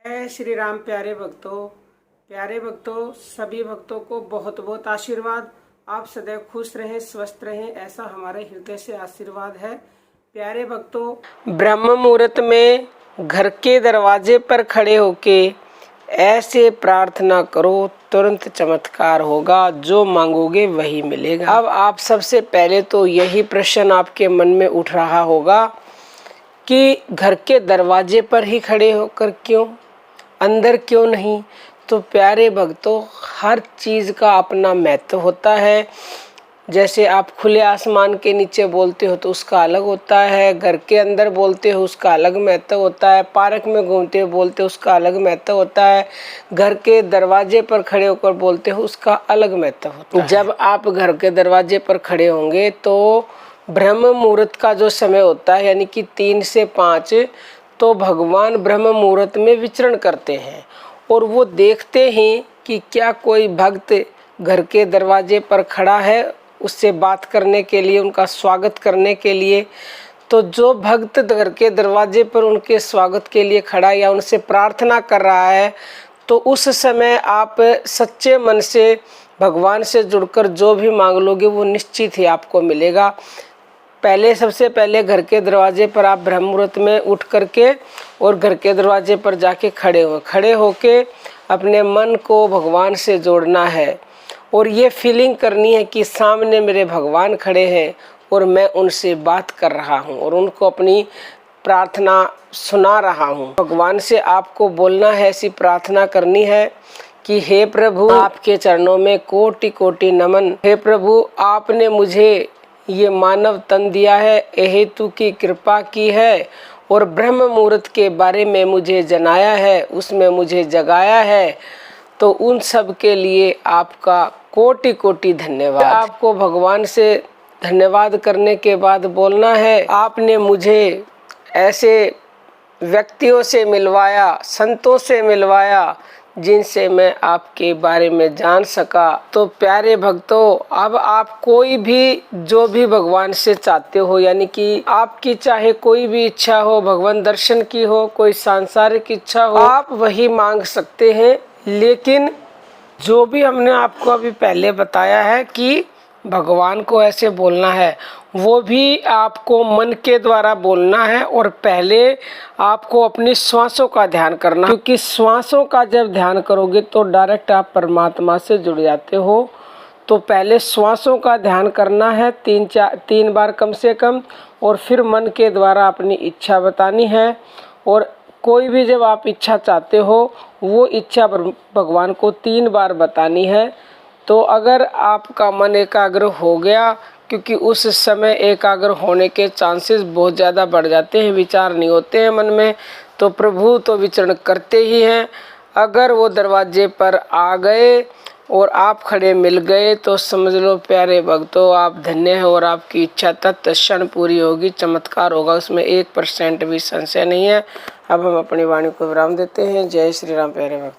जय श्री राम। प्यारे भक्तों, सभी भक्तों को बहुत बहुत आशीर्वाद। आप सदैव खुश रहें, स्वस्थ रहें, ऐसा हमारे हृदय से आशीर्वाद है। प्यारे भक्तों, ब्रह्म मुहूर्त में घर के दरवाजे पर खड़े होके ऐसे प्रार्थना करो, तुरंत चमत्कार होगा। जो मांगोगे वही मिलेगा। अब आप सबसे पहले तो यही प्रश्न आपके मन में उठ रहा होगा कि घर के दरवाजे पर ही खड़े होकर क्यों, अंदर क्यों नहीं? तो प्यारे भक्तों, हर चीज़ का अपना महत्व होता है। जैसे आप खुले आसमान के नीचे बोलते हो तो उसका अलग होता है, घर के अंदर बोलते हो उसका अलग महत्व होता है, पार्क में घूमते हो बोलते हो उसका अलग महत्व होता है, घर के दरवाजे पर खड़े होकर बोलते हो उसका अलग महत्व होता है। जब आप घर के दरवाजे पर खड़े होंगे तो ब्रह्म मुहूर्त का जो समय होता है यानी कि 3 से 5, तो भगवान ब्रह्म मुहूर्त में विचरण करते हैं और वो देखते हैं कि क्या कोई भक्त घर के दरवाजे पर खड़ा है उससे बात करने के लिए, उनका स्वागत करने के लिए। तो जो भक्त घर के दरवाजे पर उनके स्वागत के लिए खड़ा या उनसे प्रार्थना कर रहा है, तो उस समय आप सच्चे मन से भगवान से जुड़कर जो भी मांग लोगे वो निश्चित ही आपको मिलेगा। सबसे पहले घर के दरवाजे पर आप ब्रह्म मुहूर्त में उठ करके और घर के दरवाजे पर जाके खड़े होके अपने मन को भगवान से जोड़ना है और ये फीलिंग करनी है कि सामने मेरे भगवान खड़े हैं और मैं उनसे बात कर रहा हूँ और उनको अपनी प्रार्थना सुना रहा हूँ। भगवान से आपको बोलना है, ऐसी प्रार्थना करनी है कि हे प्रभु, आपके चरणों में कोटि कोटि नमन। हे प्रभु, आपने मुझे ये मानव तन दिया है, हेतु की कृपा की है और ब्रह्म मुहूर्त के बारे में मुझे जनाया है, उसमें मुझे जगाया है। तो उन सब के लिए आपका कोटि कोटि धन्यवाद। आपको भगवान से धन्यवाद करने के बाद बोलना है, आपने मुझे ऐसे व्यक्तियों से मिलवाया, संतों से मिलवाया जिनसे मैं आपके बारे में जान सका। तो प्यारे भक्तों, अब आप कोई भी जो भी भगवान से चाहते हो, यानी कि आपकी चाहे कोई भी इच्छा हो, भगवान दर्शन की हो, कोई सांसारिक इच्छा हो, आप वही मांग सकते हैं। लेकिन जो भी हमने आपको अभी पहले बताया है कि भगवान को ऐसे बोलना है, वो भी आपको मन के द्वारा बोलना है और पहले आपको अपनी श्वासों का ध्यान करना, क्योंकि श्वासों का जब ध्यान करोगे तो डायरेक्ट आप परमात्मा से जुड़ जाते हो। तो पहले श्वासों का ध्यान करना है 3 बार कम से कम, और फिर मन के द्वारा अपनी इच्छा बतानी है। और कोई भी जब आप इच्छा चाहते हो वो इच्छा भगवान को 3 बार बतानी है। तो अगर आपका मन एकाग्र हो गया, क्योंकि उस समय एकाग्र होने के चांसेस बहुत ज़्यादा बढ़ जाते हैं, विचार नहीं होते हैं मन में, तो प्रभु तो विचरण करते ही हैं। अगर वो दरवाजे पर आ गए और आप खड़े मिल गए तो समझ लो प्यारे भक्तों, आप धन्य हैं और आपकी इच्छा तत्क्षण पूरी होगी, चमत्कार होगा, उसमें 1% भी संशय नहीं है। अब हम अपनी वाणी को विराम देते हैं। जय श्री राम प्यारे भक्त।